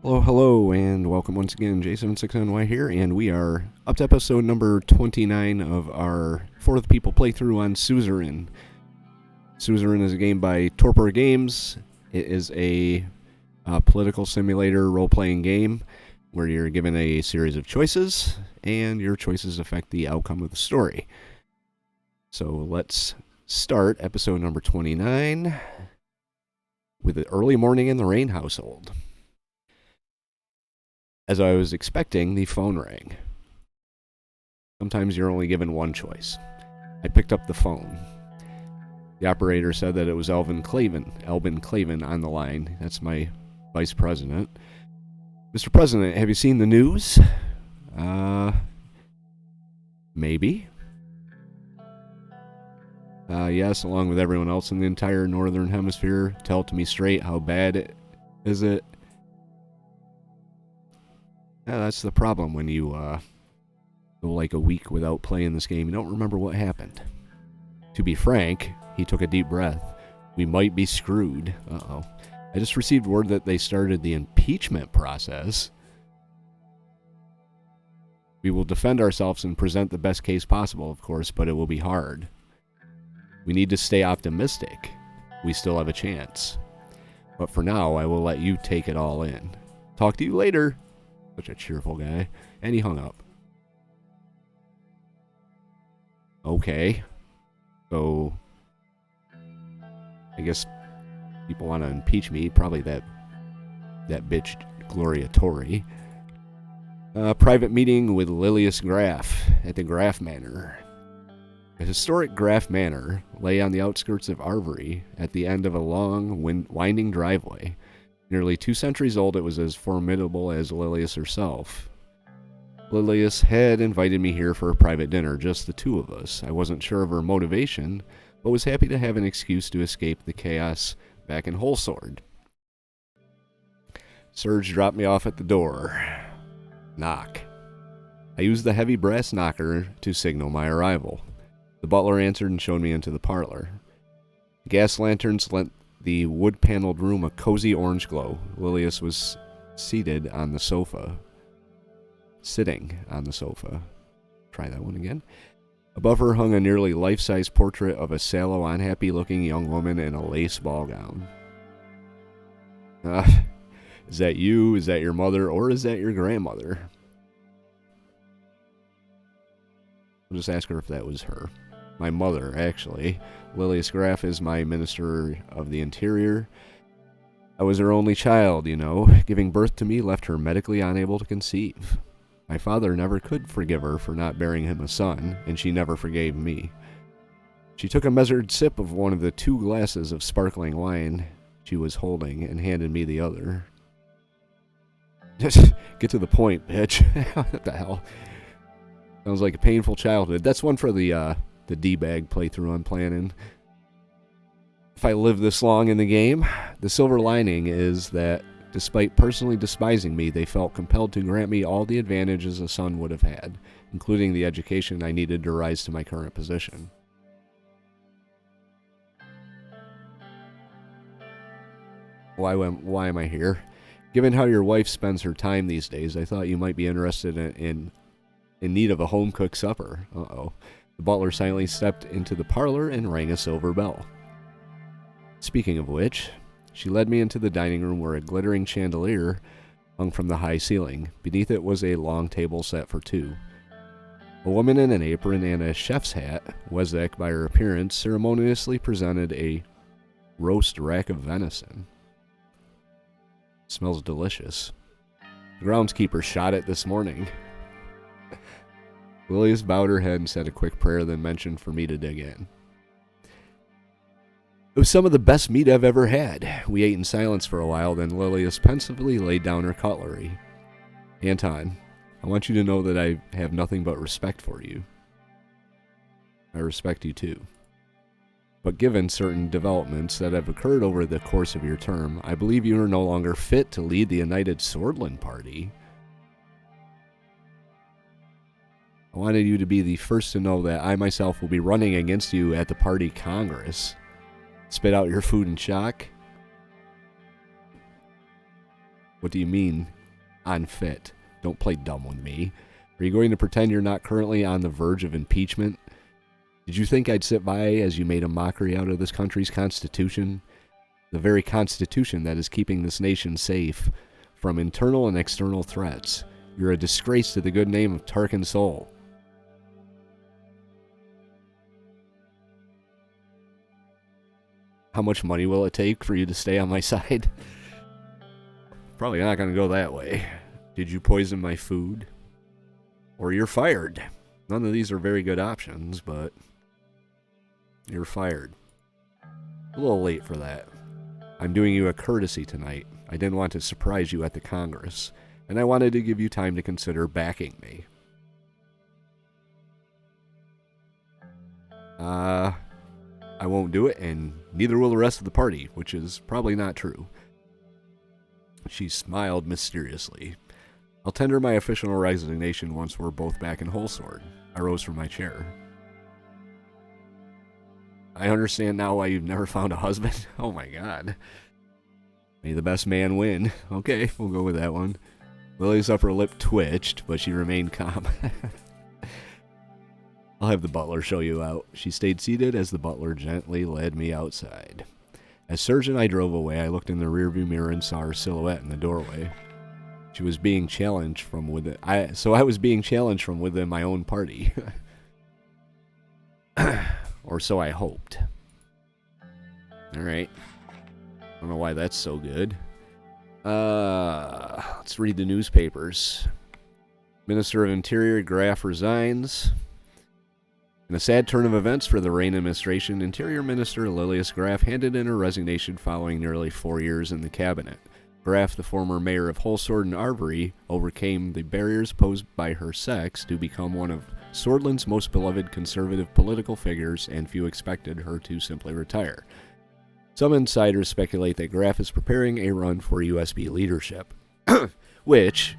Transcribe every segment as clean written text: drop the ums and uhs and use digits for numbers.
Hello, hello, and welcome once again. J76NY here, and we are up to episode number 29 of our For the People playthrough on Suzerain. Suzerain is a game by Torpor Games. It is a political simulator role-playing game where you're given a series of choices, and your choices affect the outcome of the story. So let's start episode number 29 with the early morning in the Rayne household. As I was expecting, the phone rang. Sometimes you're only given one choice. I picked up the phone. The operator said that it was Albin Clavin on the line. That's my vice president. Mr. President, have you seen the news? Maybe. Yes, along with everyone else in the entire northern hemisphere. Tell it to me straight. How bad is it? Yeah, that's the problem when you go like a week without playing this game. You don't remember what happened. To be frank, he took a deep breath. We might be screwed. Uh-oh. I just received word that they started the impeachment process. We will defend ourselves and present the best case possible, of course, but it will be hard. We need to stay optimistic. We still have a chance. But for now, I will let you take it all in. Talk to you later. Such a cheerful guy. And he hung up. Okay. So, I guess people want to impeach me. Probably that bitch Gloria Torrey. Private meeting with Lilius Graf at the Graff Manor. The historic Graff Manor lay on the outskirts of Arvery at the end of a long, winding driveway. Nearly 2 centuries old, it was as formidable as Lilius herself. Lilius had invited me here for a private dinner, just the two of us. I wasn't sure of her motivation, but was happy to have an excuse to escape the chaos back in Wholesword. Serge dropped me off at the door. Knock. I used the heavy brass knocker to signal my arrival. The butler answered and showed me into the parlor. Gas lanterns lent the wood-paneled room a cozy orange glow. Lilius was sitting on the sofa. Try that one again. Above her hung a nearly life-size portrait of a sallow, unhappy-looking young woman in a lace ball gown. Is that you? Is that your mother? Or is that your grandmother? I'll just ask her if that was her. My mother, actually. Lileas Graf is my Minister of the Interior. I was her only child, you know. Giving birth to me left her medically unable to conceive. My father never could forgive her for not bearing him a son, and she never forgave me. She took a measured sip of one of the 2 glasses of sparkling wine she was holding and handed me the other. Just get to the point, bitch. What the hell? Sounds like a painful childhood. That's one for the D-bag playthrough I'm planning. If I live this long in the game, the silver lining is that despite personally despising me, they felt compelled to grant me all the advantages a son would have had, including the education I needed to rise to my current position. Why am I here? Given how your wife spends her time these days, I thought you might be interested in need of a home-cooked supper. Uh-oh. The butler silently stepped into the parlor and rang a silver bell. Speaking of which, she led me into the dining room where a glittering chandelier hung from the high ceiling. Beneath it was a long table set for 2. A woman in an apron and a chef's hat, Wezek by her appearance, ceremoniously presented a roast rack of venison. Smells delicious. The groundskeeper shot it this morning. Lilius bowed her head and said a quick prayer, then mentioned for me to dig in. It was some of the best meat I've ever had. We ate in silence for a while, then Lilius pensively laid down her cutlery. Anton, I want you to know that I have nothing but respect for you. I respect you too. But given certain developments that have occurred over the course of your term, I believe you are no longer fit to lead the United Swordland Party. I wanted you to be the first to know that I myself will be running against you at the party congress. Spit out your food in shock. What do you mean, unfit? Don't play dumb with me. Are you going to pretend you're not currently on the verge of impeachment? Did you think I'd sit by as you made a mockery out of this country's constitution? The very constitution that is keeping this nation safe from internal and external threats. You're a disgrace to the good name of Tarkin Soul. How much money will it take for you to stay on my side? Probably not going to go that way. Did you poison my food? Or you're fired. None of these are very good options, but you're fired. A little late for that. I'm doing you a courtesy tonight. I didn't want to surprise you at the Congress, and I wanted to give you time to consider backing me. I won't do it, and neither will the rest of the party, which is probably not true. She smiled mysteriously. I'll tender my official resignation once we're both back in Holsword. I rose from my chair. I understand now why you've never found a husband. Oh my god. May the best man win. Okay, we'll go with that one. Lily's upper lip twitched, but she remained calm. I'll have the butler show you out. She stayed seated as the butler gently led me outside. As Serge and I drove away, I looked in the rearview mirror and saw her silhouette in the doorway. She was being challenged from within. I was being challenged from within my own party. Or so I hoped. Alright. I don't know why that's so good. Let's read the newspapers. Minister of Interior Graff resigns. In a sad turn of events for the Rayne administration, Interior Minister Lileas Graf handed in her resignation following nearly 4 years in the cabinet. Graff, the former mayor of Holsword and Arbory, overcame the barriers posed by her sex to become one of Swordland's most beloved conservative political figures, and few expected her to simply retire. Some insiders speculate that Graff is preparing a run for USB leadership, which,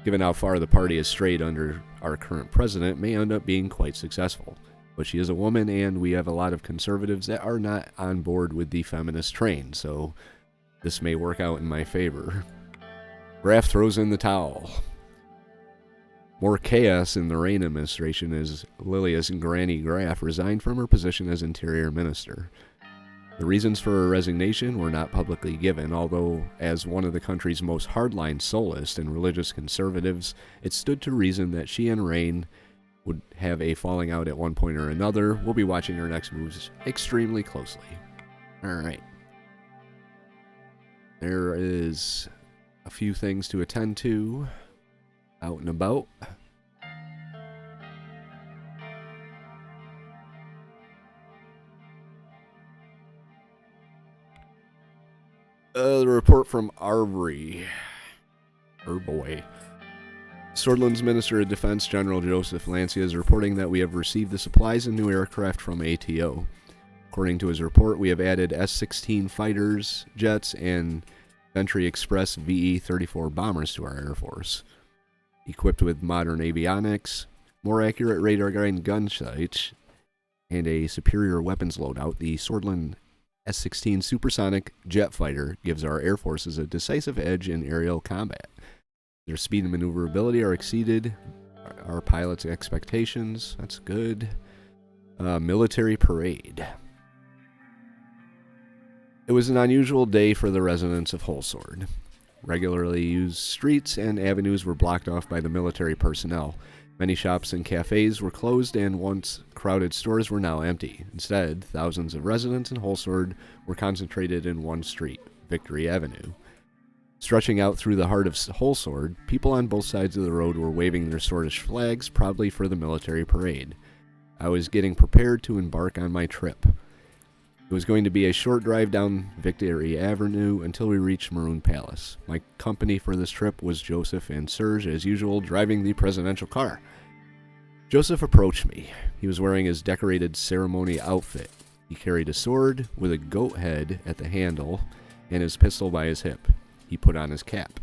given how far the party has strayed under our current president, may end up being quite successful. But she is a woman, and we have a lot of conservatives that are not on board with the feminist train, so this may work out in my favor. Graff throws in the towel. More chaos in the Rayne administration as Lilius and Granny Graff resigned from her position as Interior Minister. The reasons for her resignation were not publicly given, although as one of the country's most hardline soulists and religious conservatives, it stood to reason that she and Rayne would have a falling out at one point or another. We'll be watching her next moves extremely closely. Alright. There is a few things to attend to out and about. The report from Arbory. Oh boy. Swordland's Minister of Defense, General Joseph Lancia, is reporting that we have received the supplies and new aircraft from ATO. According to his report, we have added S-16 fighters, jets, and Ventry Express VE-34 bombers to our Air Force. Equipped with modern avionics, more accurate radar-guided gun sights, and a superior weapons loadout, the Swordland S-16 supersonic jet fighter gives our air forces a decisive edge in aerial combat. Their speed and maneuverability are exceeded our pilots' expectations. That's good. Military parade. It was an unusual day for the residents of Holsword. Regularly used streets and avenues were blocked off by the military personnel. Many shops and cafes were closed, and once crowded stores were now empty. Instead, thousands of residents in Holsword were concentrated in one street, Victory Avenue. Stretching out through the heart of Holsword, people on both sides of the road were waving their Swordish flags proudly for the military parade. I was getting prepared to embark on my trip. It was going to be a short drive down Victory Avenue until we reached Maroon Palace. My company for this trip was Joseph and Serge, as usual, driving the presidential car. Joseph approached me. He was wearing his decorated ceremony outfit. He carried a sword with a goat head at the handle and his pistol by his hip. He put on his cap.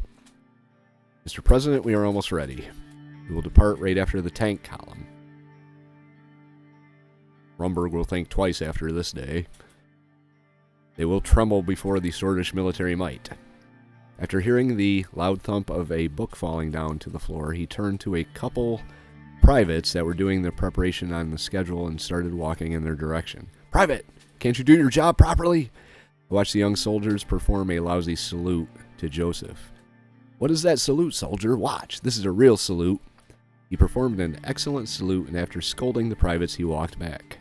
Mr. President, we are almost ready. We will depart right after the tank column. Rumberg will think twice after this day. They will tremble before the Swordish military might. After hearing the loud thump of a book falling down to the floor, he turned to a couple privates that were doing the preparation on the schedule and started walking in their direction. "Private, can't you do your job properly?" I watched the young soldiers perform a lousy salute to Joseph. "What is that salute, soldier? Watch, this is a real salute." He performed an excellent salute, and after scolding the privates, he walked back.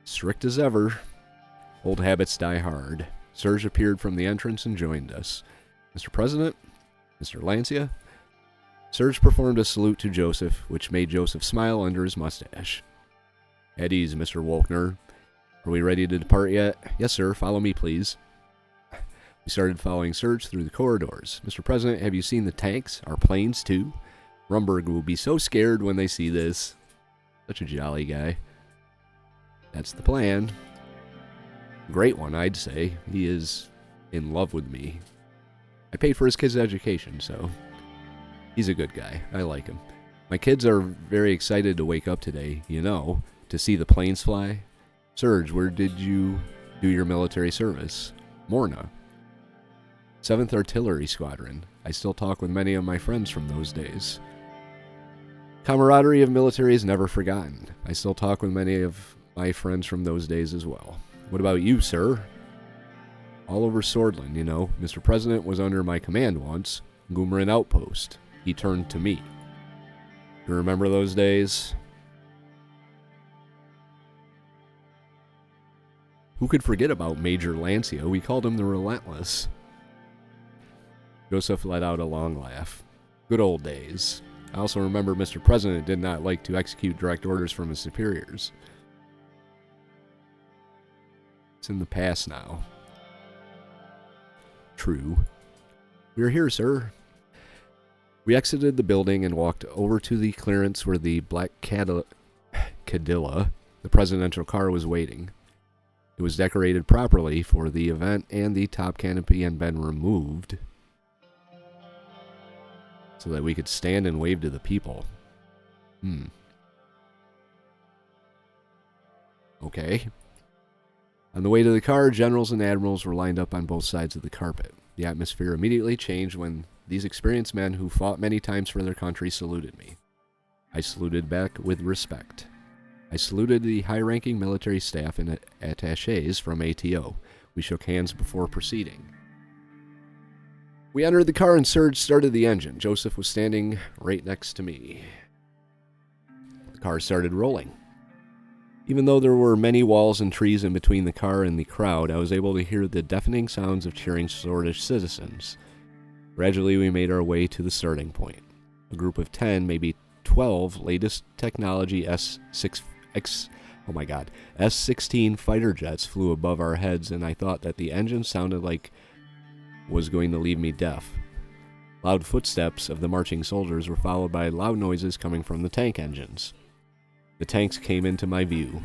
Strict as ever, old habits die hard. Serge appeared from the entrance and joined us. "Mr. President, Mr. Lancia." Serge performed a salute to Joseph, which made Joseph smile under his mustache. "At ease, Mr. Wolkner. Are we ready to depart yet?" "Yes, sir. Follow me, please." We started following Serge through the corridors. "Mr. President, have you seen the tanks? Our planes, too? Rumberg will be so scared when they see this." Such a jolly guy. "That's the plan." Great one, I'd say. He is in love with me. I paid for his kid's education, so he's a good guy. I like him. "My kids are very excited to wake up today, to see the planes fly." "Serge, where did you do your military service?" "Morna. 7th Artillery Squadron. I still talk with many of my friends from those days." Camaraderie of military is never forgotten. I still talk with many of my friends from those days as well. "What about you, sir?" "All over Swordland, Mr. President was under my command once. Goomerin Outpost." He turned to me. "You remember those days?" Who could forget about Major Lancia? We called him the Relentless. Joseph let out a long laugh. "Good old days. I also remember Mr. President did not like to execute direct orders from his superiors." It's in the past now. "True. We are here, sir." We exited the building and walked over to the clearance where the black Cadilla, the presidential car, was waiting. It was decorated properly for the event, and the top canopy had been removed so that we could stand and wave to the people. Okay. On the way to the car, generals and admirals were lined up on both sides of the carpet. The atmosphere immediately changed when these experienced men who fought many times for their country saluted me. I saluted back with respect. I saluted the high-ranking military staff and attachés from ATO. We shook hands before proceeding. We entered the car and Serge started the engine. Joseph was standing right next to me. The car started rolling. Even though there were many walls and trees in between the car and the crowd, I was able to hear the deafening sounds of cheering Swordish citizens. Gradually, we made our way to the starting point. A group of 10, maybe 12, latest technology S-16 fighter jets flew above our heads, and I thought that the engine sounded like was going to leave me deaf. Loud footsteps of the marching soldiers were followed by loud noises coming from the tank engines. The tanks came into my view.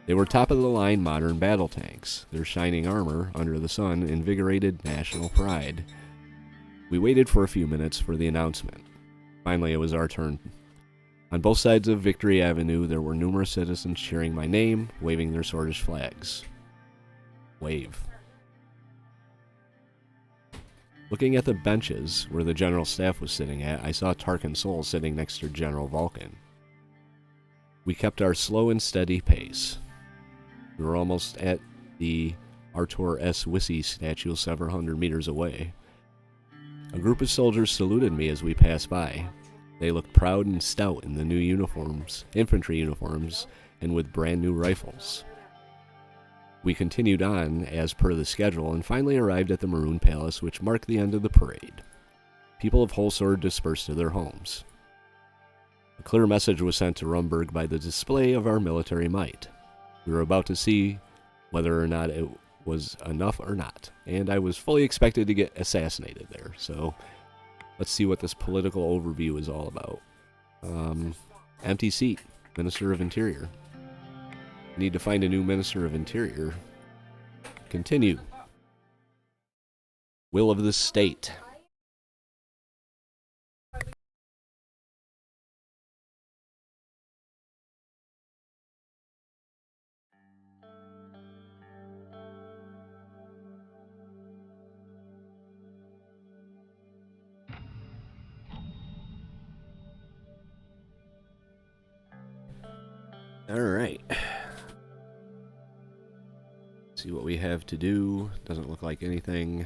They were top-of-the-line modern battle tanks. Their shining armor under the sun invigorated national pride. We waited for a few minutes for the announcement. Finally, it was our turn. On both sides of Victory Avenue, there were numerous citizens cheering my name, waving their Swordish flags. Wave. Looking at the benches where the general staff was sitting at, I saw Tarkin Sol sitting next to General Vulcan. We kept our slow and steady pace. We were almost at the Artur S. Wici statue several hundred meters away. A group of soldiers saluted me as we passed by. They looked proud and stout in the new uniforms, infantry uniforms, and with brand new rifles. We continued on as per the schedule and finally arrived at the Maroon Palace, which marked the end of the parade. People of Wholesword dispersed to their homes. A clear message was sent to Rumberg by the display of our military might. We were about to see whether or not it was enough or not, and I was fully expected to get assassinated there, so let's see what this political overview is all about. Empty seat, Minister of Interior. Need to find a new Minister of Interior. Continue. Will of the state. Alright. See what we have to do. Doesn't look like anything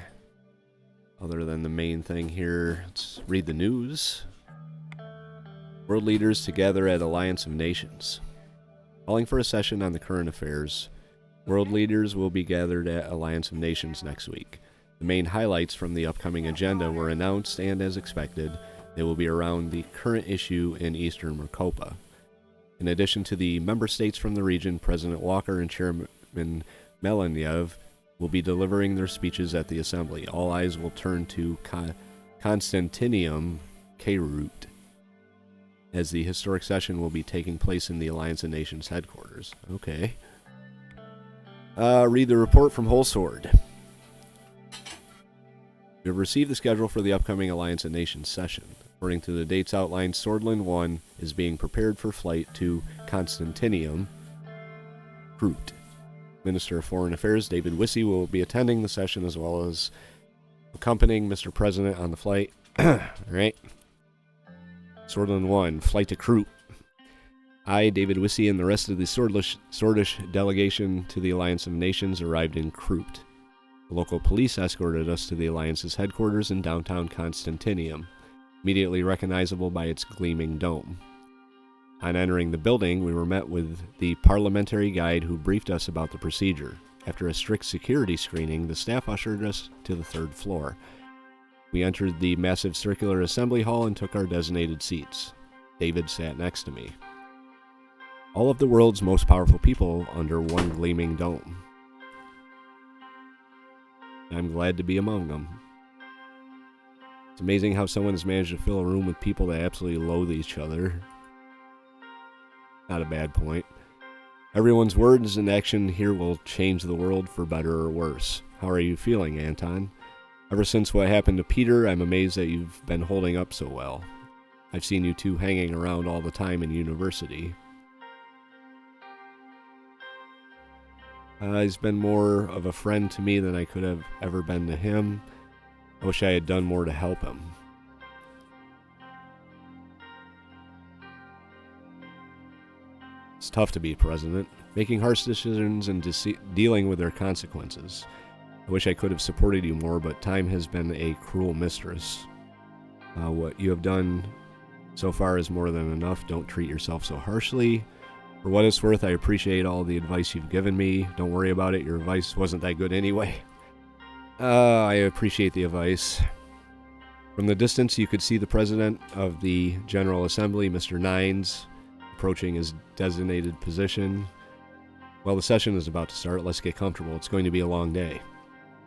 other than the main thing here. Let's read the news. World leaders together at Alliance of Nations. Calling for a session on the current affairs. World leaders will be gathered at Alliance of Nations next week. The main highlights from the upcoming agenda were announced, and as expected, they will be around the current issue in Eastern Marcopa. In addition to the member states from the region, President Walker and Chairman Melaniev will be delivering their speeches at the Assembly. All eyes will turn to Constantinium Beirut, as the historic session will be taking place in the Alliance of Nations headquarters. Okay. Read the report from Whole Sword. We have received the schedule for the upcoming Alliance of Nations session. According to the dates outlined, Swordland 1 is being prepared for flight to Constantinium Beirut. Minister of Foreign Affairs David Wici will be attending the session as well as accompanying Mr. President on the flight. Alright. Swordland 1, flight to Beirut. I, David Wici, and the rest of the Swordish delegation to the Alliance of Nations arrived in Beirut. The local police escorted us to the Alliance's headquarters in downtown Constantinium, immediately recognizable by its gleaming dome. On entering the building, we were met with the parliamentary guide who briefed us about the procedure. After a strict security screening, the staff ushered us to the third floor. We entered the massive circular assembly hall and took our designated seats. David sat next to me. All of the world's most powerful people under one gleaming dome. I'm glad to be among them. It's amazing how someone has managed to fill a room with people that absolutely loathe each other. Not a bad point. Everyone's words and action here will change the world for better or worse. How are you feeling, Anton? Ever since what happened to Peter, I'm amazed that you've been holding up so well. I've seen you two hanging around all the time in university. He's been more of a friend to me than I could have ever been to him. I wish I had done more to help him. It's tough to be president, making harsh decisions and dealing with their consequences. I wish I could have supported you more, but time has been a cruel mistress. What you have done so far is more than enough. Don't treat yourself so harshly. For what it's worth, I appreciate all the advice you've given me. Don't worry about it. Your advice wasn't that good anyway. I appreciate the advice. From the distance, you could see the President of the General Assembly, Mr. Nines, approaching his designated position. Well, the session is about to start. Let's get comfortable. It's going to be a long day.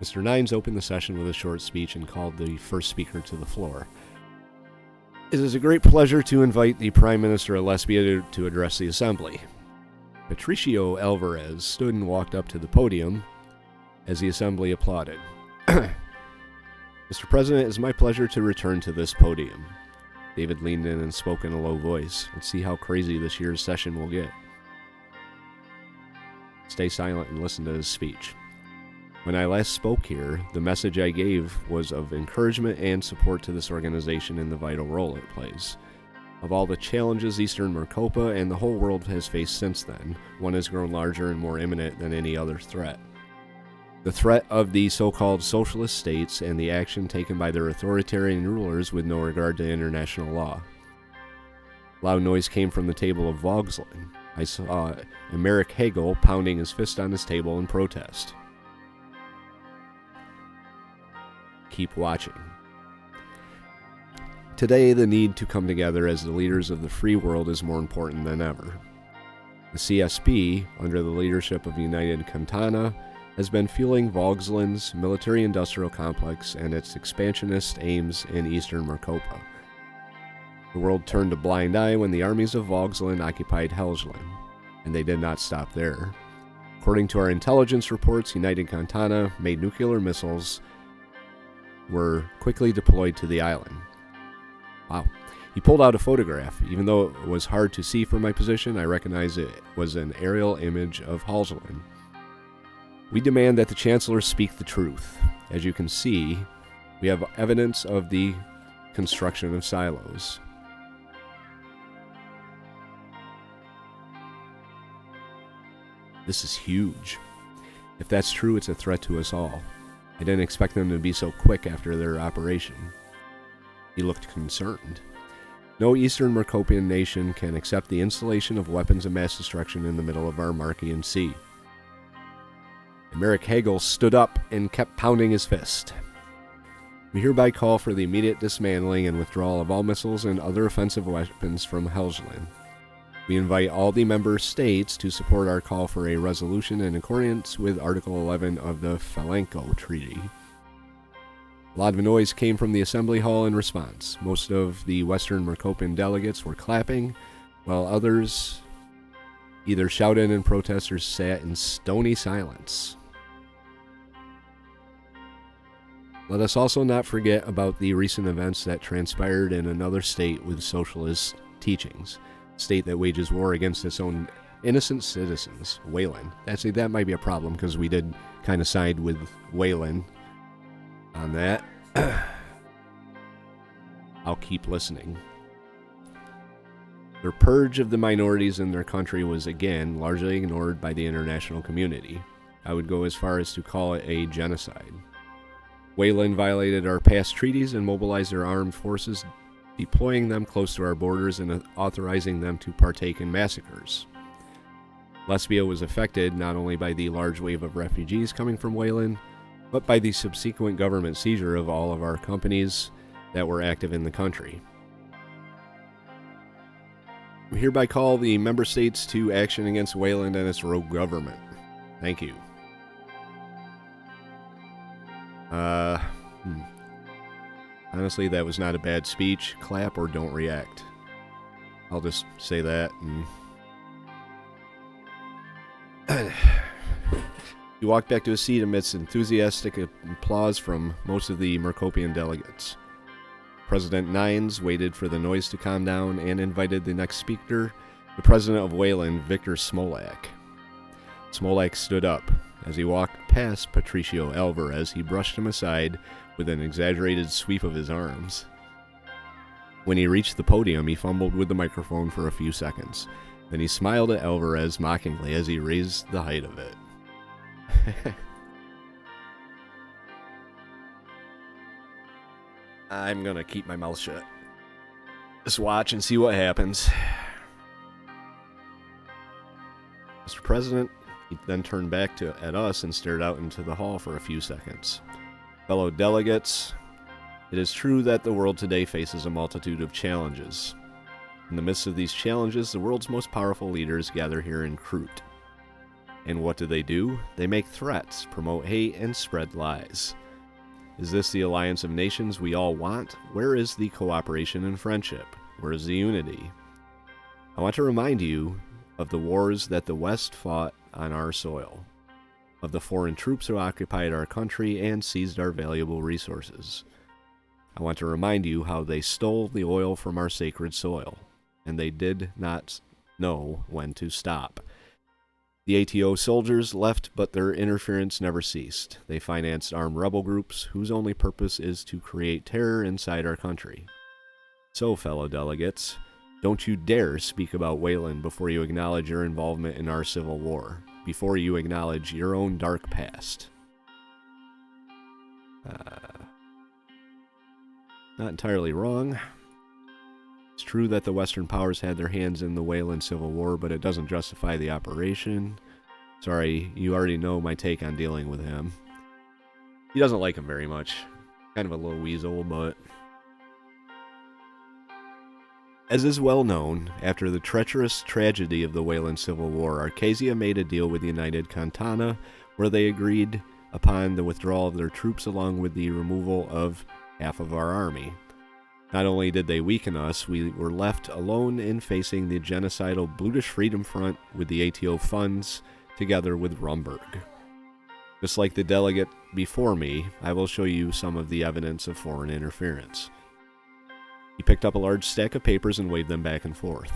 Mr. Nines opened the session with a short speech and called the first speaker to the floor. It is a great pleasure to invite the Prime Minister of Lesbia to address the Assembly. Patricio Alvarez stood and walked up to the podium as the Assembly applauded. Mr. President, it is my pleasure to return to this podium. David leaned in and spoke in a low voice. Let's see how crazy this year's session will get. Stay silent and listen to his speech. When I last spoke here, the message I gave was of encouragement and support to this organization in the vital role it plays. Of all the challenges Eastern Marcopa and the whole world has faced since then, one has grown larger and more imminent than any other threat. The threat of the so-called socialist states and the action taken by their authoritarian rulers with no regard to international law. Loud noise came from the table of Vogsland. I saw Emeric Hegel pounding his fist on his table in protest. Keep watching. Today, the need to come together as the leaders of the free world is more important than ever. The CSP, under the leadership of United Cantana, has been fueling Vogsland's military-industrial complex and its expansionist aims in eastern Marcopa. The world turned a blind eye when the armies of Vogsland occupied Helgeland, and they did not stop there. According to our intelligence reports, United Cantana made nuclear missiles were quickly deployed to the island. Wow. He pulled out a photograph. Even though it was hard to see from my position, I recognized it was an aerial image of Helgeland. We demand that the Chancellor speak the truth. As you can see, we have evidence of the construction of silos. This is huge. If that's true, it's a threat to us all. I didn't expect them to be so quick after their operation. He looked concerned. No Eastern Mercopian nation can accept the installation of weapons of mass destruction in the middle of our Markian Sea. Emeric Hagel stood up and kept pounding his fist. We hereby call for the immediate dismantling and withdrawal of all missiles and other offensive weapons from Helgeland. We invite all the member states to support our call for a resolution in accordance with Article 11 of the Falanco Treaty. A lot of noise came from the Assembly Hall in response. Most of the Western Mercopian delegates were clapping, while others either shouted in protest or sat in stony silence. Let us also not forget about the recent events that transpired in another state with socialist teachings. A state that wages war against its own innocent citizens, Wayland. Actually, that might be a problem because we did kind of side with Wayland on that. I'll keep listening. Their purge of the minorities in their country was again largely ignored by the international community. I would go as far as to call it a genocide. Wayland violated our past treaties and mobilized their armed forces, deploying them close to our borders and authorizing them to partake in massacres. Lesbia was affected not only by the large wave of refugees coming from Wayland, but by the subsequent government seizure of all of our companies that were active in the country. We hereby call the member states to action against Wayland and its rogue government. Thank you. Honestly, that was not a bad speech. Clap or don't react. I'll just say that. He walked back to his seat amidst enthusiastic applause from most of the Mercopian delegates. President Nines waited for the noise to calm down and invited the next speaker, the president of Wayland, Victor Smolak. Smolak stood up. As he walked past Patricio Alvarez, he brushed him aside with an exaggerated sweep of his arms. When he reached the podium, he fumbled with the microphone for a few seconds. Then he smiled at Alvarez mockingly as he raised the height of it. I'm gonna keep my mouth shut. Just watch and see what happens. Mr. President, he then turned back at us and stared out into the hall for a few seconds. Fellow delegates, it is true that the world today faces a multitude of challenges. In the midst of these challenges, the world's most powerful leaders gather here in Kroot. And what do? They make threats, promote hate, and spread lies. Is this the alliance of nations we all want? Where is the cooperation and friendship? Where is the unity? I want to remind you of the wars that the West fought on our soil, of the foreign troops who occupied our country and seized our valuable resources. I want to remind you how they stole the oil from our sacred soil, and they did not know when to stop. The ATO soldiers left, but their interference never ceased. They financed armed rebel groups whose only purpose is to create terror inside our country. So, fellow delegates, don't you dare speak about Wayland before you acknowledge your involvement in our civil war, before you acknowledge your own dark past. Not entirely wrong. It's true that the Western powers had their hands in the Wayland Civil War, but it doesn't justify the operation. Sorry, you already know my take on dealing with him. He doesn't like him very much. Kind of a little weasel, but... As is well known, after the treacherous tragedy of the Wayland Civil War, Arcasia made a deal with United Cantana, where they agreed upon the withdrawal of their troops along with the removal of half of our army. Not only did they weaken us, we were left alone in facing the genocidal Brutish Freedom Front with the ATO funds, together with Rumberg. Just like the delegate before me, I will show you some of the evidence of foreign interference. He picked up a large stack of papers and waved them back and forth.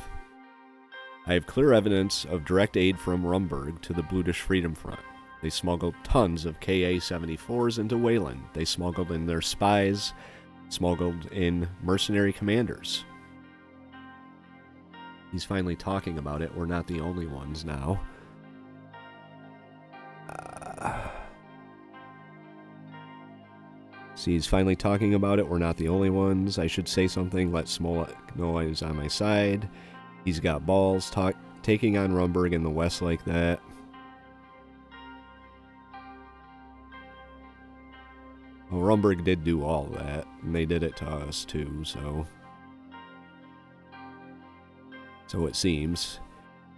I have clear evidence of direct aid from Rumberg to the Brutish Freedom Front. They smuggled tons of KA-74s into Wayland. They smuggled in their spies, smuggled in mercenary commanders. He's finally talking about it. We're not the only ones now. See, he's finally talking about it. We're not the only ones. I should say something. Let Smollett know he's on my side. He's got balls taking on Rumberg in the west like that. Well, Rumberg did do all that, and they did it to us too, so it seems.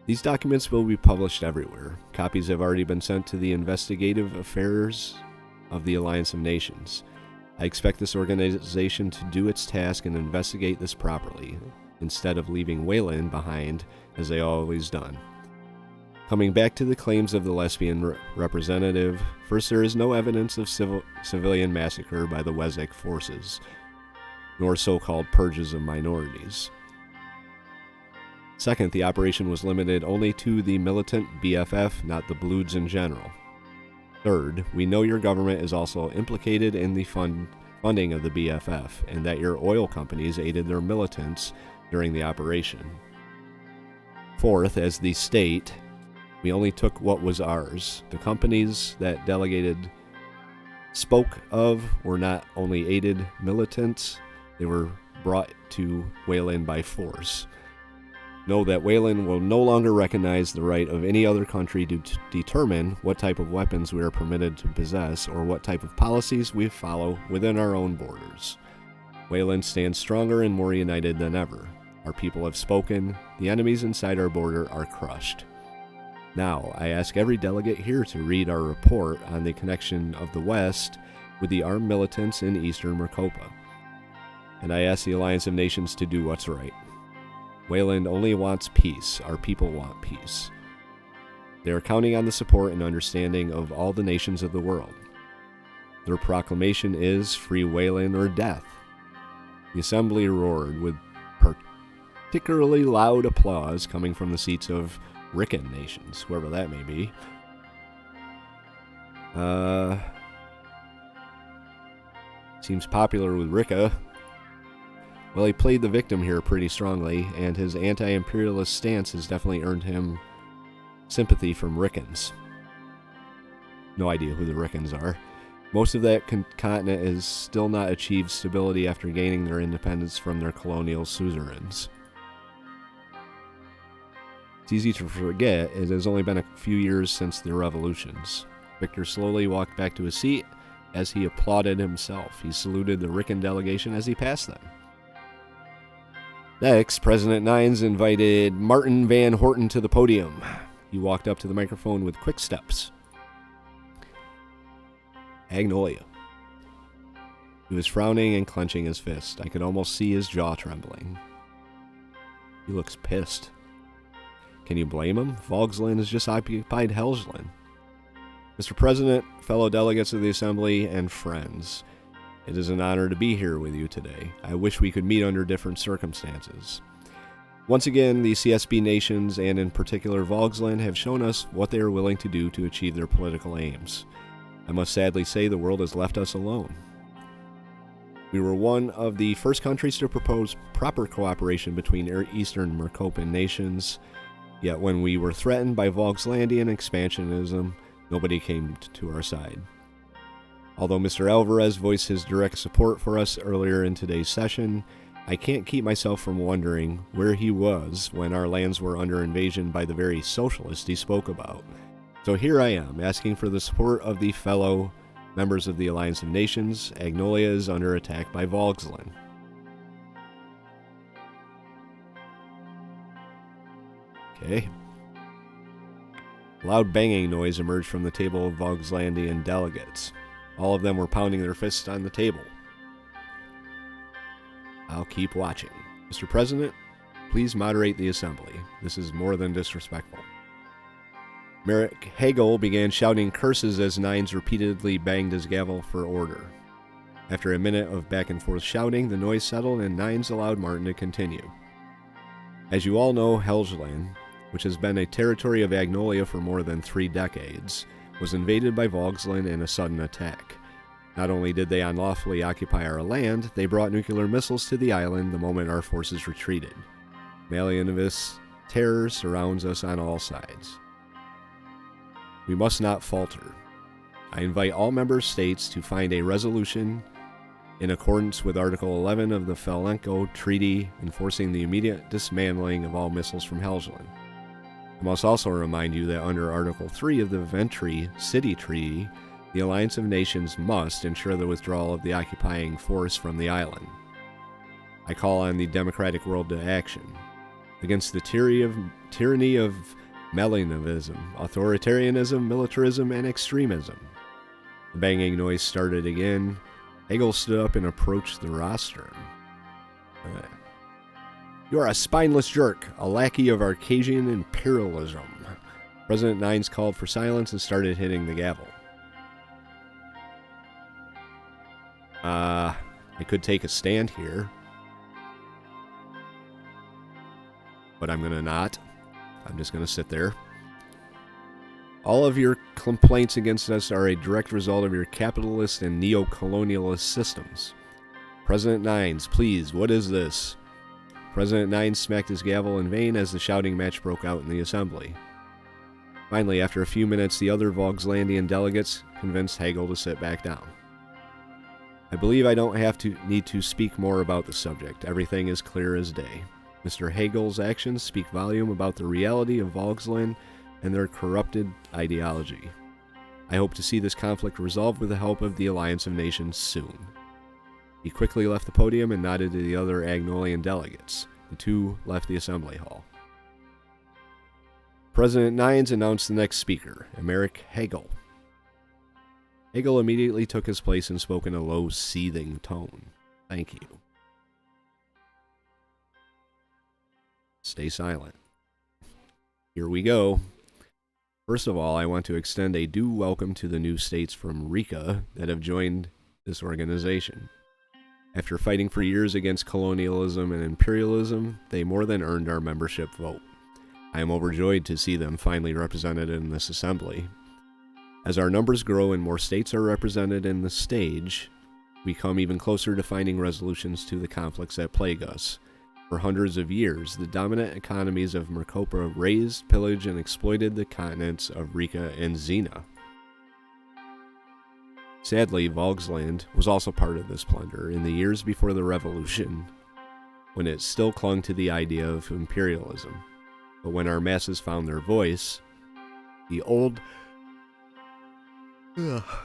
These documents will be published everywhere. Copies have already been sent to the investigative affairs of the Alliance of Nations. I expect this organization to do its task and investigate this properly, instead of leaving Wayland behind, as they always done. Coming back to the claims of the lesbian representative, first, there is no evidence of civilian massacre by the Wessex forces, nor so-called purges of minorities. Second, the operation was limited only to the militant BFF, not the Bloods in general. Third, we know your government is also implicated in the funding of the BFF, and that your oil companies aided their militants during the operation. Fourth, as the state, we only took what was ours. The companies that delegated spoke of were not only aided militants, they were brought to Wayland by force. Know that Wayland will no longer recognize the right of any other country to determine what type of weapons we are permitted to possess or what type of policies we follow within our own borders. Wayland stands stronger and more united than ever. Our people have spoken. The enemies inside our border are crushed. Now, I ask every delegate here to read our report on the connection of the West with the armed militants in eastern Maricopa. And I ask the Alliance of Nations to do what's right. Wayland only wants peace. Our people want peace. They are counting on the support and understanding of all the nations of the world. Their proclamation is free Wayland or death. The assembly roared with particularly loud applause coming from the seats of Rican nations, whoever that may be. Seems popular with Ricca. Well, he played the victim here pretty strongly, and his anti-imperialist stance has definitely earned him sympathy from Riccans. No idea who the Riccans are. Most of that continent has still not achieved stability after gaining their independence from their colonial suzerains. It's easy to forget it has only been a few years since the revolutions. Victor slowly walked back to his seat as he applauded himself. He saluted the Riccan delegation as he passed them. Next, President Nines invited Martin Van Horten to the podium. He walked up to the microphone with quick steps. Agnolia. He was frowning and clenching his fist. I could almost see his jaw trembling. He looks pissed. Can you blame him? Vogsland has just occupied Helgeland. Mr. President, fellow delegates of the Assembly, and friends, it is an honor to be here with you today. I wish we could meet under different circumstances. Once again, the CSB nations, and in particular Vogsland, have shown us what they are willing to do to achieve their political aims. I must sadly say the world has left us alone. We were one of the first countries to propose proper cooperation between Eastern Maricopan nations, yet when we were threatened by Vogslandian expansionism, nobody came to our side. Although Mr. Alvarez voiced his direct support for us earlier in today's session, I can't keep myself from wondering where he was when our lands were under invasion by the very socialists he spoke about. So here I am, asking for the support of the fellow members of the Alliance of Nations. Agnolia is under attack by Vogsland. Okay. Loud banging noise emerged from the table of Vogslandian delegates. All of them were pounding their fists on the table. I'll keep watching. Mr. President, please moderate the assembly. This is more than disrespectful. Merrick Hagel began shouting curses as Nines repeatedly banged his gavel for order. After a minute of back and forth shouting, the noise settled and Nines allowed Martin to continue. As you all know, Helgeland, which has been a territory of Agnolia for more than 3 decades, was invaded by Vogsland in a sudden attack. Not only did they unlawfully occupy our land, they brought nuclear missiles to the island the moment our forces retreated. Malianivist terror surrounds us on all sides. We must not falter. I invite all member states to find a resolution in accordance with Article 11 of the Falenko Treaty enforcing the immediate dismantling of all missiles from Helgeland. I must also remind you that under Article 3 of the Ventry City Treaty, the Alliance of Nations must ensure the withdrawal of the occupying force from the island. I call on the democratic world to action against the tyranny of Malinovism, authoritarianism, militarism, and extremism. The banging noise started again. Hegel stood up and approached the rostrum. You are a spineless jerk, a lackey of Arcasian imperialism. President Nines called for silence and started hitting the gavel. I could take a stand here, but I'm going to not. I'm just going to sit there. All of your complaints against us are a direct result of your capitalist and neo-colonialist systems. President Nines, please, what is this? President Nines smacked his gavel in vain as the shouting match broke out in the assembly. Finally, after a few minutes, the other Vogslandian delegates convinced Hegel to sit back down. I believe I don't need to speak more about the subject. Everything is clear as day. Mr. Hegel's actions speak volume about the reality of Vogsland and their corrupted ideology. I hope to see this conflict resolved with the help of the Alliance of Nations soon. He quickly left the podium and nodded to the other Agnolian delegates. The two left the assembly hall. President Nines announced the next speaker, Emeric Hegel. Hegel immediately took his place and spoke in a low, seething tone. Thank you. Stay silent. Here we go. First of all, I want to extend a due welcome to the new states from Rica that have joined this organization. After fighting for years against colonialism and imperialism, they more than earned our membership vote. I am overjoyed to see them finally represented in this assembly. As our numbers grow and more states are represented in the stage, we come even closer to finding resolutions to the conflicts that plague us. For hundreds of years, the dominant economies of Mercopa raised, pillaged, and exploited the continents of Rica and Xena. Sadly, Vogsland was also part of this plunder in the years before the Revolution, when it still clung to the idea of imperialism. But when our masses found their voice, the old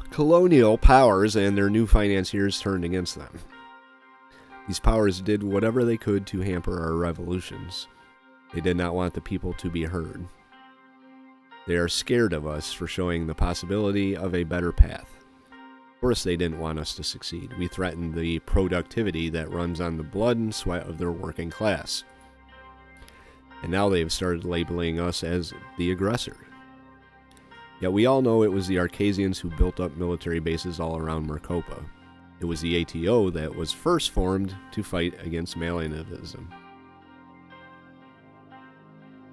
colonial powers and their new financiers turned against them. These powers did whatever they could to hamper our revolutions. They did not want the people to be heard. They are scared of us for showing the possibility of a better path. Of course, they didn't want us to succeed. We threatened the productivity that runs on the blood and sweat of their working class. And now they've started labeling us as the aggressor. Yet we all know it was the Arcasians who built up military bases all around Mercopa. It was the ATO that was first formed to fight against Malinovism.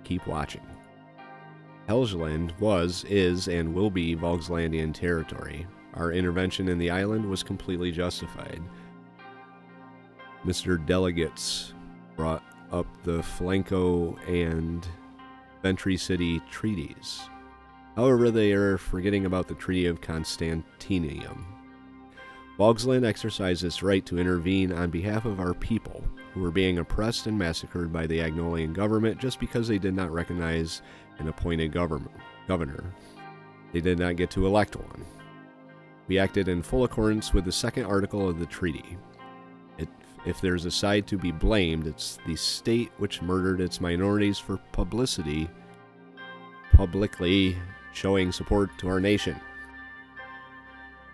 Keep watching. Helgeland was, is, and will be Vogslandian territory. Our intervention in the island was completely justified. Mr. Delegates brought up the Falenko and Ventry City treaties. However, they are forgetting about the Treaty of Constantinium. Vogsland exercised its right to intervene on behalf of our people, who were being oppressed and massacred by the Agnolian government just because they did not recognize an appointed governor. They did not get to elect one. We acted in full accordance with the second article of the treaty. If there's a side to be blamed, it's the state which murdered its minorities for publicly showing support to our nation.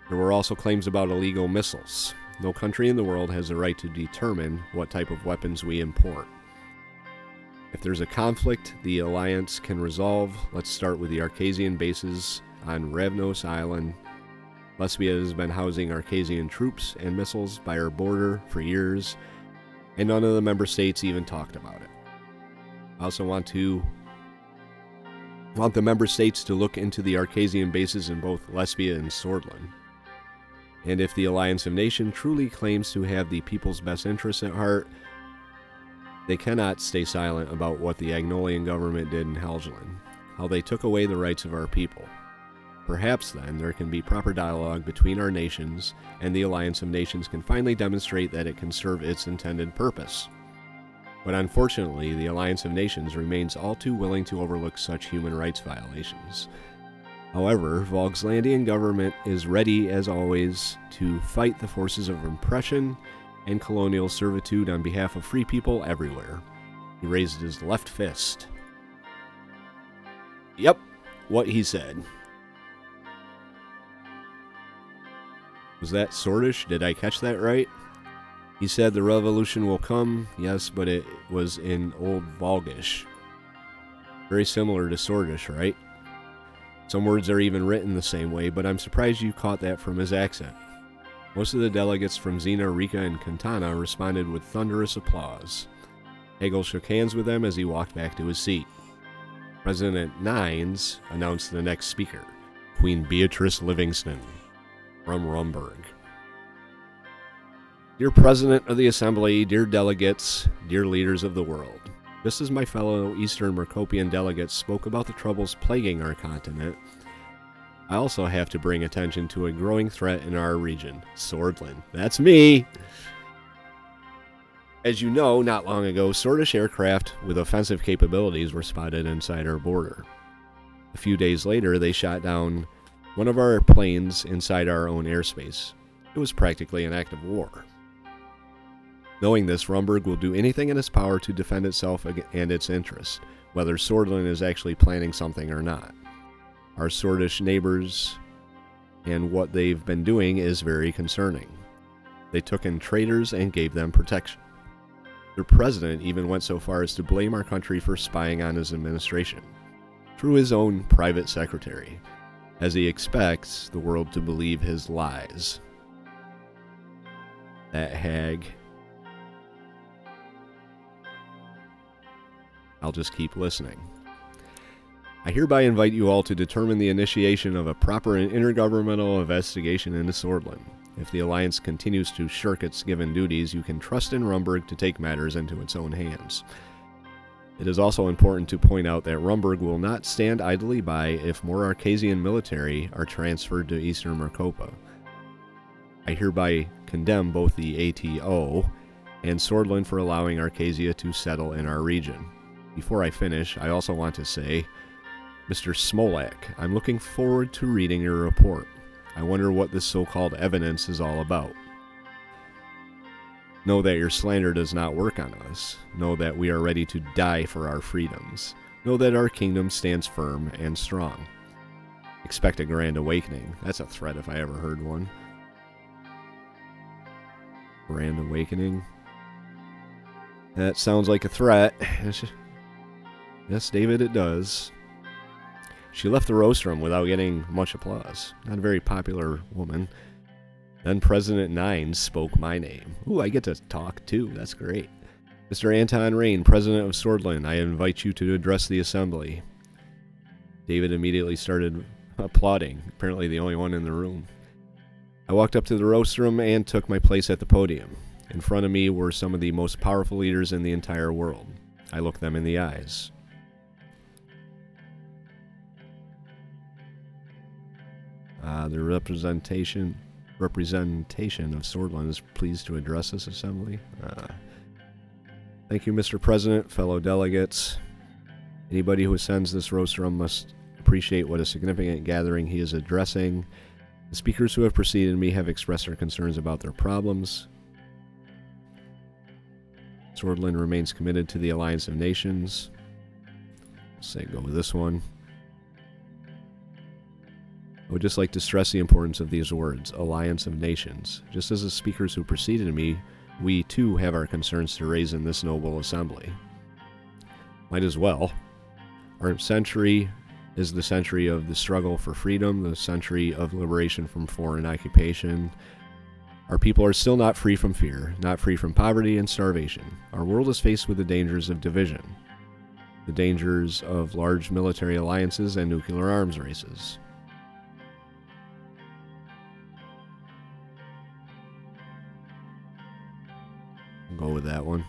There were also claims about illegal missiles. No country in the world has the right to determine what type of weapons we import. If there's a conflict the Alliance can resolve, let's start with the Arcasian bases on Ravnos Island. Lesbia has been housing Arcasian troops and missiles by our border for years, and none of the member states even talked about it. I also want the member states to look into the Arcasian bases in both Lesbia and Swordland. And if the Alliance of Nations truly claims to have the people's best interests at heart, they cannot stay silent about what the Agnolian government did in Helgeland, how they took away the rights of our people. Perhaps then there can be proper dialogue between our nations, and the Alliance of Nations can finally demonstrate that it can serve its intended purpose. But unfortunately, the Alliance of Nations remains all too willing to overlook such human rights violations. However, Volkslandian government is ready, as always, to fight the forces of oppression and colonial servitude on behalf of free people everywhere. He raised his left fist. Yep, what he said. Was that Swordish? Did I catch that right? He said the revolution will come, yes, but it was in Old Volgish. Very similar to Swordish, right? Some words are even written the same way, but I'm surprised you caught that from his accent. Most of the delegates from Xena, Rika, and Cantana responded with thunderous applause. Hegel shook hands with them as he walked back to his seat. President Nines announced the next speaker, Queen Beatrice Livingston, from Rumberg. Dear President of the Assembly, dear delegates, dear leaders of the world, just as my fellow Eastern Mercopian delegates spoke about the troubles plaguing our continent, I also have to bring attention to a growing threat in our region, Swordland. That's me! As you know, not long ago, Swordish aircraft with offensive capabilities were spotted inside our border. A few days later, they shot down one of our planes inside our own airspace. It was practically an act of war. Knowing this, Rumberg will do anything in its power to defend itself and its interests, whether Swordland is actually planning something or not. Our Swordish neighbors and what they've been doing is very concerning. They took in traitors and gave them protection. Their president even went so far as to blame our country for spying on his administration, through his own private secretary, as he expects the world to believe his lies. That hag. I'll just keep listening. I hereby invite you all to determine the initiation of a proper and intergovernmental investigation into Swordland. If the Alliance continues to shirk its given duties, you can trust in Rumberg to take matters into its own hands. It is also important to point out that Rumberg will not stand idly by if more Arcasian military are transferred to Eastern Mercopa. I hereby condemn both the ATO and Swordland for allowing Arcasia to settle in our region. Before I finish, I also want to say, Mr. Smolak, I'm looking forward to reading your report. I wonder what this so-called evidence is all about. Know that your slander does not work on us. Know that we are ready to die for our freedoms. Know that our kingdom stands firm and strong. Expect a grand awakening. That's a threat if I ever heard one. Grand awakening. That sounds like a threat. Yes, David, it does. She left the rostrum without getting much applause. Not a very popular woman. Then President Nines spoke my name. Ooh, I get to talk too. That's great. Mr. Anton Rayne, President of Swordland, I invite you to address the Assembly. David immediately started applauding, apparently the only one in the room. I walked up to the rostrum and took my place at the podium. In front of me were some of the most powerful leaders in the entire world. I looked them in the eyes. The representation of Swordland is pleased to address this assembly. Thank you, Mr. President, fellow delegates. Anybody who attends this rostrum must appreciate what a significant gathering he is addressing. The speakers who have preceded me have expressed their concerns about their problems. Swordland remains committed to the Alliance of Nations. Say go with this one. I would just like to stress the importance of these words, Alliance of Nations. Just as the speakers who preceded me, we too have our concerns to raise in this noble assembly. Might as well. Our century is the century of the struggle for freedom, the century of liberation from foreign occupation. Our people are still not free from fear, not free from poverty and starvation. Our world is faced with the dangers of division, the dangers of large military alliances and nuclear arms races. Go with that one.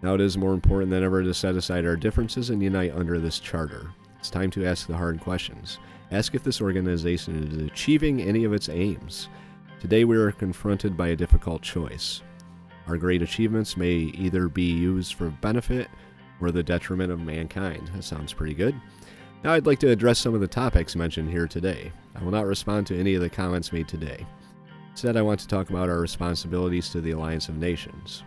Now it is more important than ever to set aside our differences and unite under this charter. It's time to ask the hard questions. Ask if this organization is achieving any of its aims. Today we are confronted by a difficult choice. Our great achievements may either be used for benefit or the detriment of mankind. That sounds pretty good. Now I'd like to address some of the topics mentioned here today. I will not respond to any of the comments made today. Instead, I want to talk about our responsibilities to the Alliance of Nations.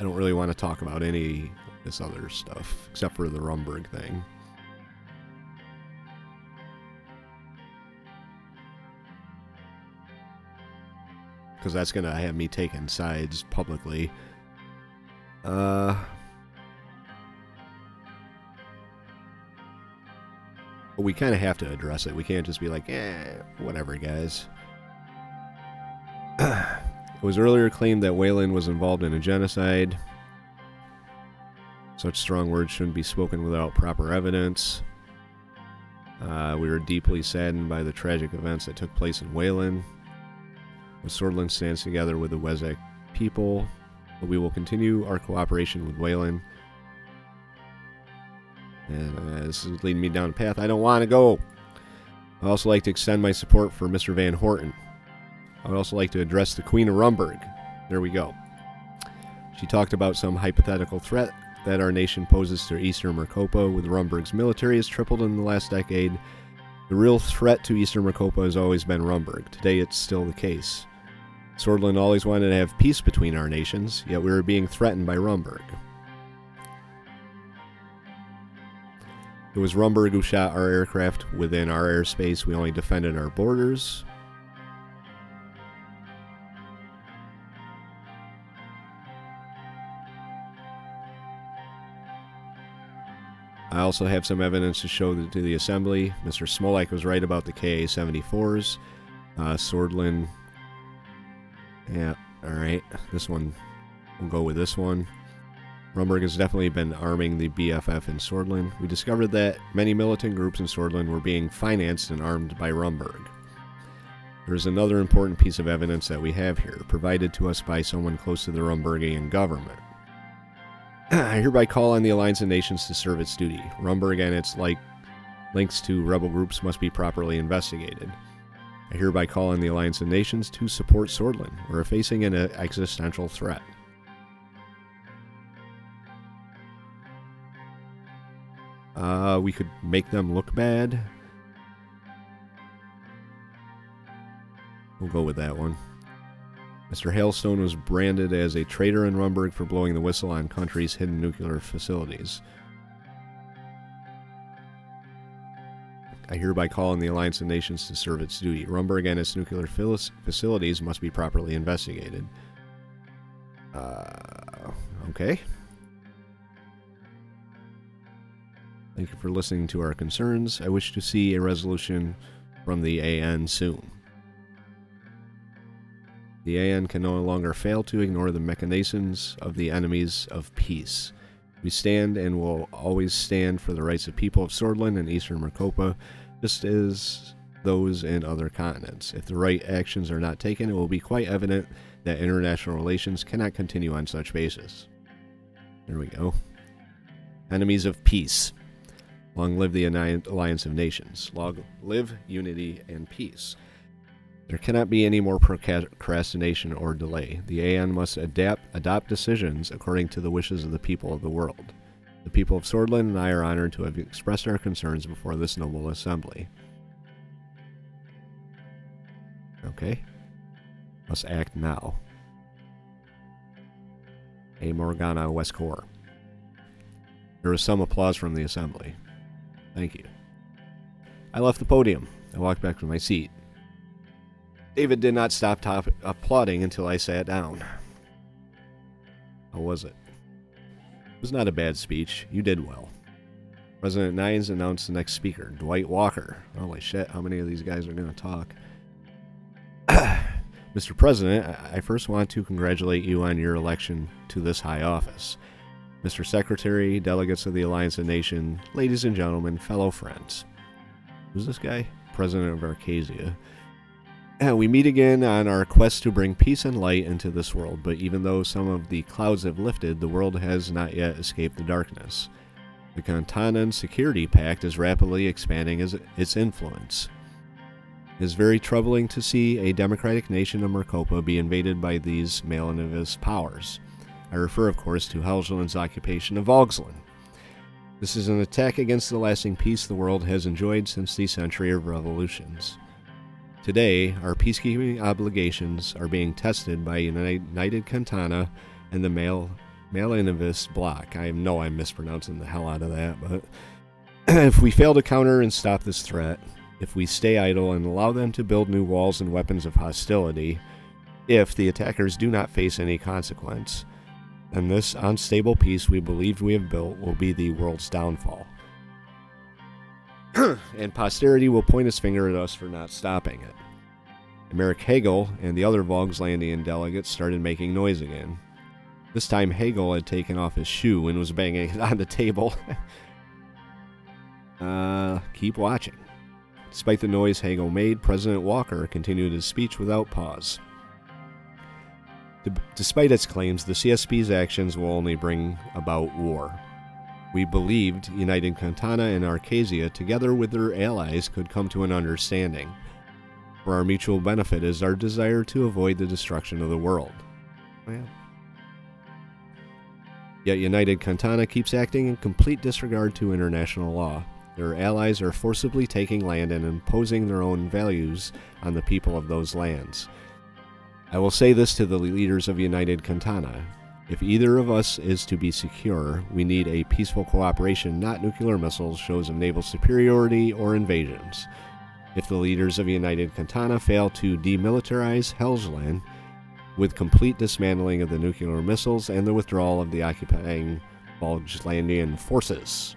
I don't really want to talk about any of this other stuff, except for the Rumberg thing. Because that's going to have me taking sides publicly. But we kind of have to address it. We can't just be like, whatever, guys. It was earlier claimed that Wayland was involved in a genocide. Such strong words shouldn't be spoken without proper evidence. We were deeply saddened by the tragic events that took place in Wayland. The Swordland stands together with the Wezak people, but we will continue our cooperation with Wayland. And this is leading me down a path I don't want to go. I'd also like to extend my support for Mr. Van Horten. I would also like to address the Queen of Rumberg. There we go. She talked about some hypothetical threat that our nation poses to Eastern Mercopa, with Rumberg's military has tripled in the last decade. The real threat to Eastern Mercopa has always been Rumberg. Today it's still the case. Swordland always wanted to have peace between our nations, yet we were being threatened by Rumberg. It was Rumberg who shot our aircraft within our airspace. We only defended our borders. I also have some evidence to show to the Assembly. Mr. Smolak was right about the KA-74s. Swordland. Yeah, alright. This one, we'll go with this one. Rumberg has definitely been arming the BFF in Swordland. We discovered that many militant groups in Swordland were being financed and armed by Rumberg. There is another important piece of evidence that we have here, provided to us by someone close to the Rumbergian government. I hereby call on the Alliance of Nations to serve its duty. Rumberg and its links to rebel groups must be properly investigated. I hereby call on the Alliance of Nations to support Swordland. We're facing an existential threat. We could make them look bad. We'll go with that one. Mr. Hailstone was branded as a traitor in Rumberg for blowing the whistle on country's hidden nuclear facilities. I hereby call on the Alliance of Nations to serve its duty. Rumberg and its nuclear facilities must be properly investigated. Okay. Thank you for listening to our concerns. I wish to see a resolution from the AN soon. The AN can no longer fail to ignore the machinations of the enemies of peace. We stand and will always stand for the rights of people of Swordland and Eastern Mercopa, just as those in other continents. If the right actions are not taken, it will be quite evident that international relations cannot continue on such basis. There we go. Enemies of peace. Long live the Alliance of Nations. Long live unity and peace. There cannot be any more procrastination or delay. The AN must adopt decisions according to the wishes of the people of the world. The people of Swordland and I are honored to have expressed our concerns before this noble assembly. Okay. Must act now. A Morgana West Corps. There was some applause from the assembly. Thank you. I left the podium. I walked back to my seat. David did not stop applauding until I sat down. How was it? It was not a bad speech. You did well. President Nines announced the next speaker, Dwight Walker. Holy shit, how many of these guys are going to talk? Mr. President, I first want to congratulate you on your election to this high office. Mr. Secretary, delegates of the Alliance of Nations, ladies and gentlemen, fellow friends. Who's this guy? President of Arcasia. We meet again on our quest to bring peace and light into this world, but even though some of the clouds have lifted, the world has not yet escaped the darkness. The Kantanan Security Pact is rapidly expanding its influence. It is very troubling to see a democratic nation of Mercopa be invaded by these Malinivist powers. I refer, of course, to Helgeland's occupation of Augsland. This is an attack against the lasting peace the world has enjoyed since the century of revolutions. Today, our peacekeeping obligations are being tested by United Kantana and the Malinivist bloc. I know I'm mispronouncing the hell out of that, but if we fail to counter and stop this threat, if we stay idle and allow them to build new walls and weapons of hostility, if the attackers do not face any consequence, then this unstable peace we believed we have built will be the world's downfall. And posterity will point its finger at us for not stopping it. Emeric Hegel and the other Vogslandian delegates started making noise again. This time Hegel had taken off his shoe and was banging it on the table. Keep watching. Despite the noise Hegel made, President Walker continued his speech without pause. Despite its claims, the CSP's actions will only bring about war. We believed United Kantana and Arcasia, together with their allies, could come to an understanding. For our mutual benefit is our desire to avoid the destruction of the world. Well. Yet United Kantana keeps acting in complete disregard to international law. Their allies are forcibly taking land and imposing their own values on the people of those lands. I will say this to the leaders of United Kantana. If either of us is to be secure, we need a peaceful cooperation, not nuclear missiles, shows of naval superiority, or invasions. If the leaders of United Kantana fail to demilitarize Helgeland, with complete dismantling of the nuclear missiles and the withdrawal of the occupying Vogslandian forces,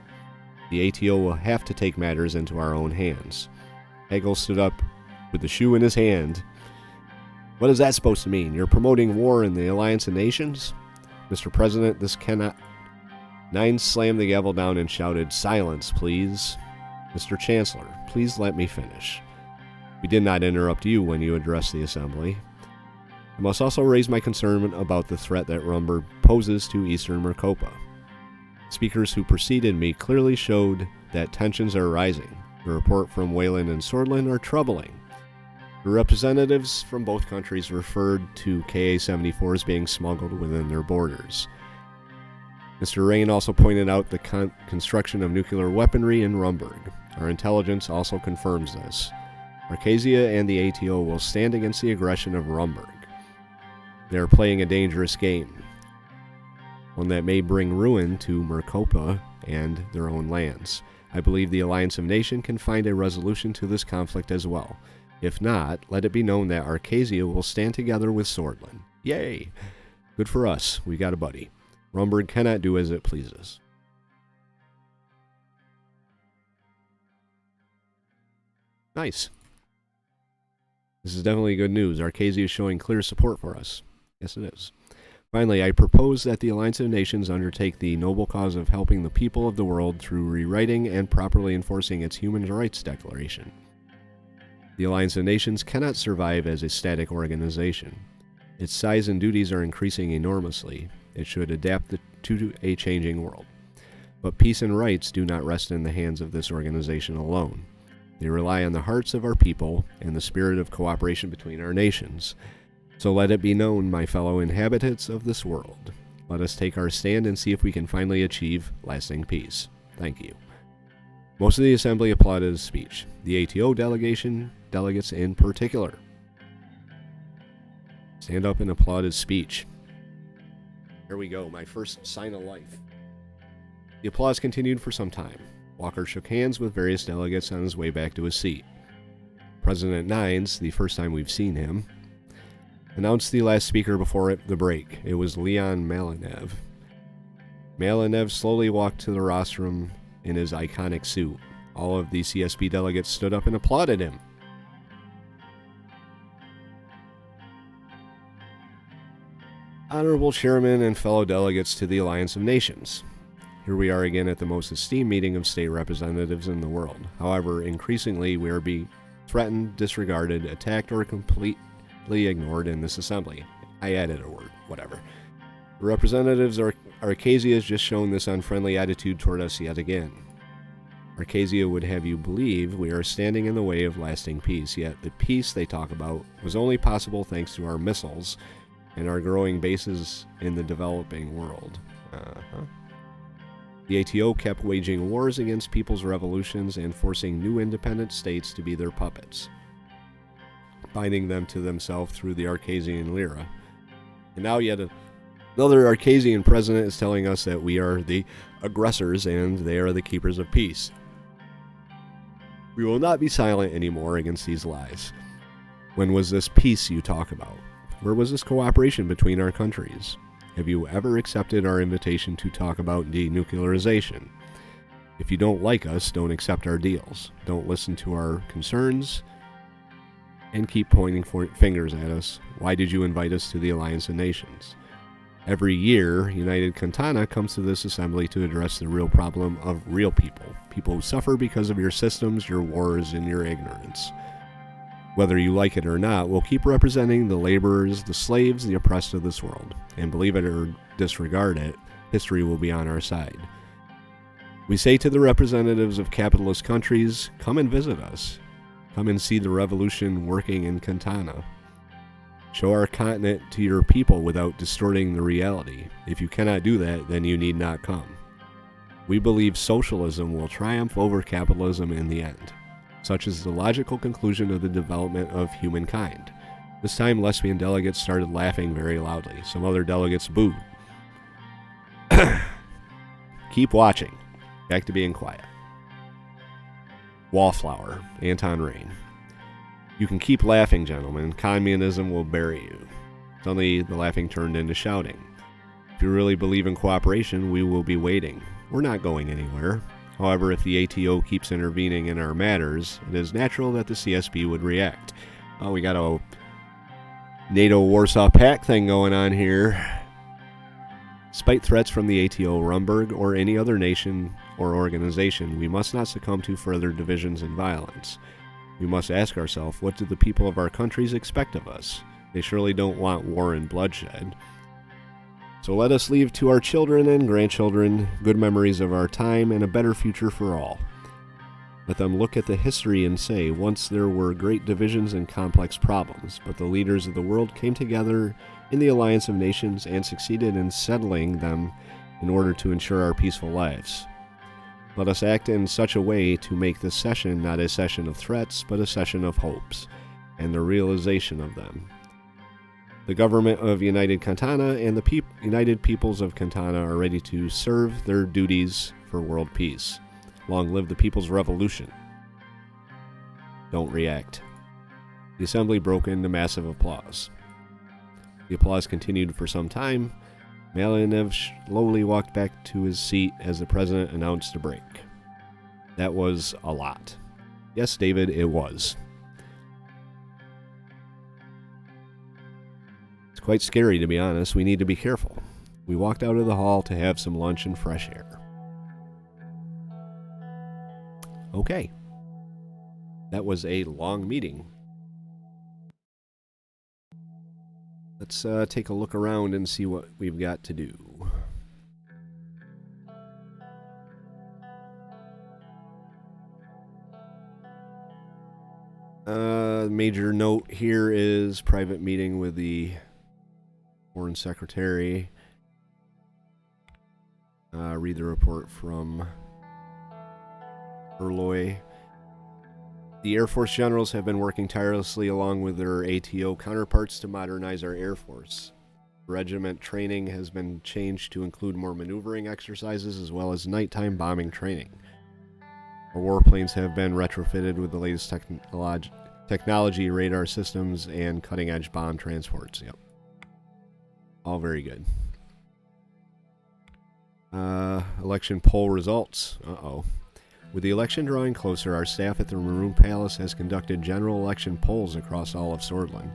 the ATO will have to take matters into our own hands. Hegel stood up with the shoe in his hand. What is that supposed to mean? You're promoting war in the Alliance of Nations? Mr. President, this cannot... Nine slammed the gavel down and shouted, "Silence, please." Mr. Chancellor, please let me finish. We did not interrupt you when you addressed the Assembly. I must also raise my concern about the threat that Rumberg poses to Eastern Mercopa. Speakers who preceded me clearly showed that tensions are rising. The report from Wayland and Swordland are troubling. The representatives from both countries referred to Ka-74s being smuggled within their borders. Mr. Rayne also pointed out the construction of nuclear weaponry in Rumberg. Our intelligence also confirms this. Arcasia and the ATO will stand against the aggression of Rumberg. They are playing a dangerous game, one that may bring ruin to Mercopa and their own lands. I believe the Alliance of Nations can find a resolution to this conflict as well. If not, let it be known that Arcasia will stand together with Swordland. Yay! Good for us. We got a buddy. Rumberg cannot do as it pleases. Nice. This is definitely good news. Arcasia is showing clear support for us. Yes, it is. Finally, I propose that the Alliance of Nations undertake the noble cause of helping the people of the world through rewriting and properly enforcing its Human Rights Declaration. The Alliance of Nations cannot survive as a static organization. Its size and duties are increasing enormously. It should adapt to a changing world. But peace and rights do not rest in the hands of this organization alone. They rely on the hearts of our people and the spirit of cooperation between our nations. So let it be known, my fellow inhabitants of this world. Let us take our stand and see if we can finally achieve lasting peace. Thank you. Most of the assembly applauded his speech. The ATO delegates in particular. Stand up and applaud his speech. Here we go, my first sign of life. The applause continued for some time. Walker shook hands with various delegates on his way back to his seat. President Nines, the first time we've seen him, announced the last speaker before the break. It was Leon Malinev. Malinev slowly walked to the rostrum in his iconic suit. All of the CSP delegates stood up and applauded him. Honorable Chairman and fellow delegates to the Alliance of Nations. Here we are again at the most esteemed meeting of state representatives in the world. However, increasingly we are threatened, disregarded, attacked, or completely ignored in this assembly. I added a word, whatever. The representatives of Arcasia has just shown this unfriendly attitude toward us yet again. Arcasia would have you believe we are standing in the way of lasting peace, yet the peace they talk about was only possible thanks to our missiles and our growing bases in the developing world. The ATO kept waging wars against people's revolutions and forcing new independent states to be their puppets, binding them to themselves through the Arcasian lira. And now yet another Arcasian president is telling us that we are the aggressors and they are the keepers of peace. We will not be silent anymore against these lies. When was this peace you talk about? Where was this cooperation between our countries? Have you ever accepted our invitation to talk about denuclearization? If you don't like us, don't accept our deals. Don't listen to our concerns and keep pointing fingers at us. Why did you invite us to the Alliance of Nations? Every year, United Kantana comes to this assembly to address the real problem of real people. People who suffer because of your systems, your wars, and your ignorance. Whether you like it or not, we'll keep representing the laborers, the slaves, the oppressed of this world. And believe it or disregard it, history will be on our side. We say to the representatives of capitalist countries, come and visit us. Come and see the revolution working in Kantana. Show our continent to your people without distorting the reality. If you cannot do that, then you need not come. We believe socialism will triumph over capitalism in the end. Such is the logical conclusion of the development of humankind. This time, lesbian delegates started laughing very loudly. Some other delegates booed. Keep watching. Back to being quiet. Wallflower, Anton Rayne. You can keep laughing, gentlemen. Communism will bury you. Suddenly, the laughing turned into shouting. If you really believe in cooperation, we will be waiting. We're not going anywhere. However, if the ATO keeps intervening in our matters, it is natural that the CSB would react. Oh, we got a NATO-Warsaw Pact thing going on here. Despite threats from the ATO, Rumberg, or any other nation or organization, we must not succumb to further divisions and violence. We must ask ourselves, what do the people of our countries expect of us? They surely don't want war and bloodshed. So let us leave to our children and grandchildren good memories of our time and a better future for all. Let them look at the history and say, once there were great divisions and complex problems, but the leaders of the world came together in the Alliance of Nations and succeeded in settling them in order to ensure our peaceful lives. Let us act in such a way to make this session not a session of threats, but a session of hopes, and the realization of them. The government of United Kantana and the United Peoples of Kantana are ready to serve their duties for world peace. Long live the People's Revolution. Don't react. The assembly broke into massive applause. The applause continued for some time. Malinev slowly walked back to his seat as the president announced a break. That was a lot. Yes, David, it was. It's quite scary, to be honest. We need to be careful. We walked out of the hall to have some lunch and fresh air. Okay. That was a long meeting. Let's take a look around and see what we've got to do. Major note here is private meeting with the Foreign Secretary. Read the report from Erloy. The Air Force generals have been working tirelessly along with their ATO counterparts to modernize our Air Force. Regiment training has been changed to include more maneuvering exercises as well as nighttime bombing training. Our warplanes have been retrofitted with the latest technology, radar systems, and cutting-edge bomb transports. Yep. All very good. Election poll results. Uh-oh. With the election drawing closer, our staff at the Maroon Palace has conducted general election polls across all of Swordland.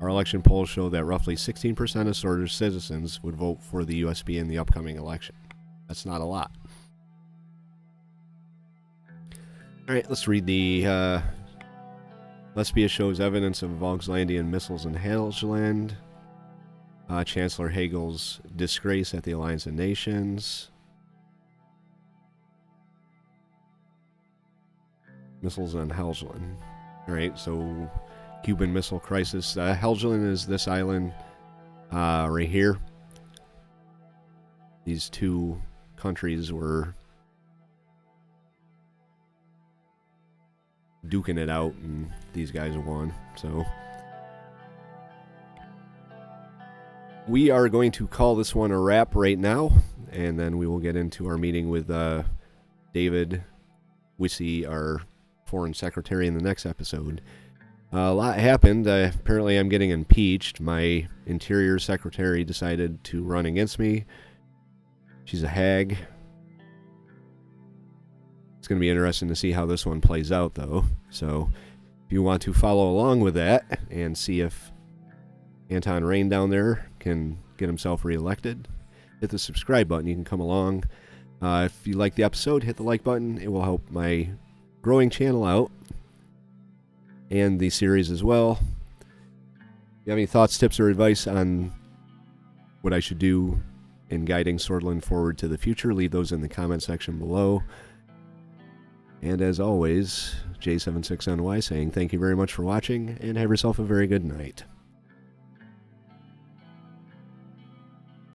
Our election polls show that roughly 16% of Swordland citizens would vote for the USB in the upcoming election. That's not a lot. Alright, let's read the Lesbia shows evidence of Volkslandian missiles in Helgeland. Chancellor Hagel's disgrace at the Alliance of Nations. Missiles on Helgeland. Alright, so Cuban Missile Crisis. Helgeland is this island right here. These two countries were duking it out, and these guys won. So we are going to call this one a wrap right now, and then we will get into our meeting with David Wici, our Foreign Secretary, in the next episode. A lot happened. Apparently I'm getting impeached. My Interior Secretary decided to run against me. She's a hag. It's going to be interesting to see how this one plays out, though. So if you want to follow along with that and see if Anton Rayne down there can get himself reelected, hit the subscribe button. You can come along. If you like the episode, hit the like button. It will help my growing channel out and the series as well. If you have any thoughts, tips, or advice on what I should do in guiding Swordland forward to the future, leave those in the comment section below. And as always, J76NY saying thank you very much for watching, and have yourself a very good night.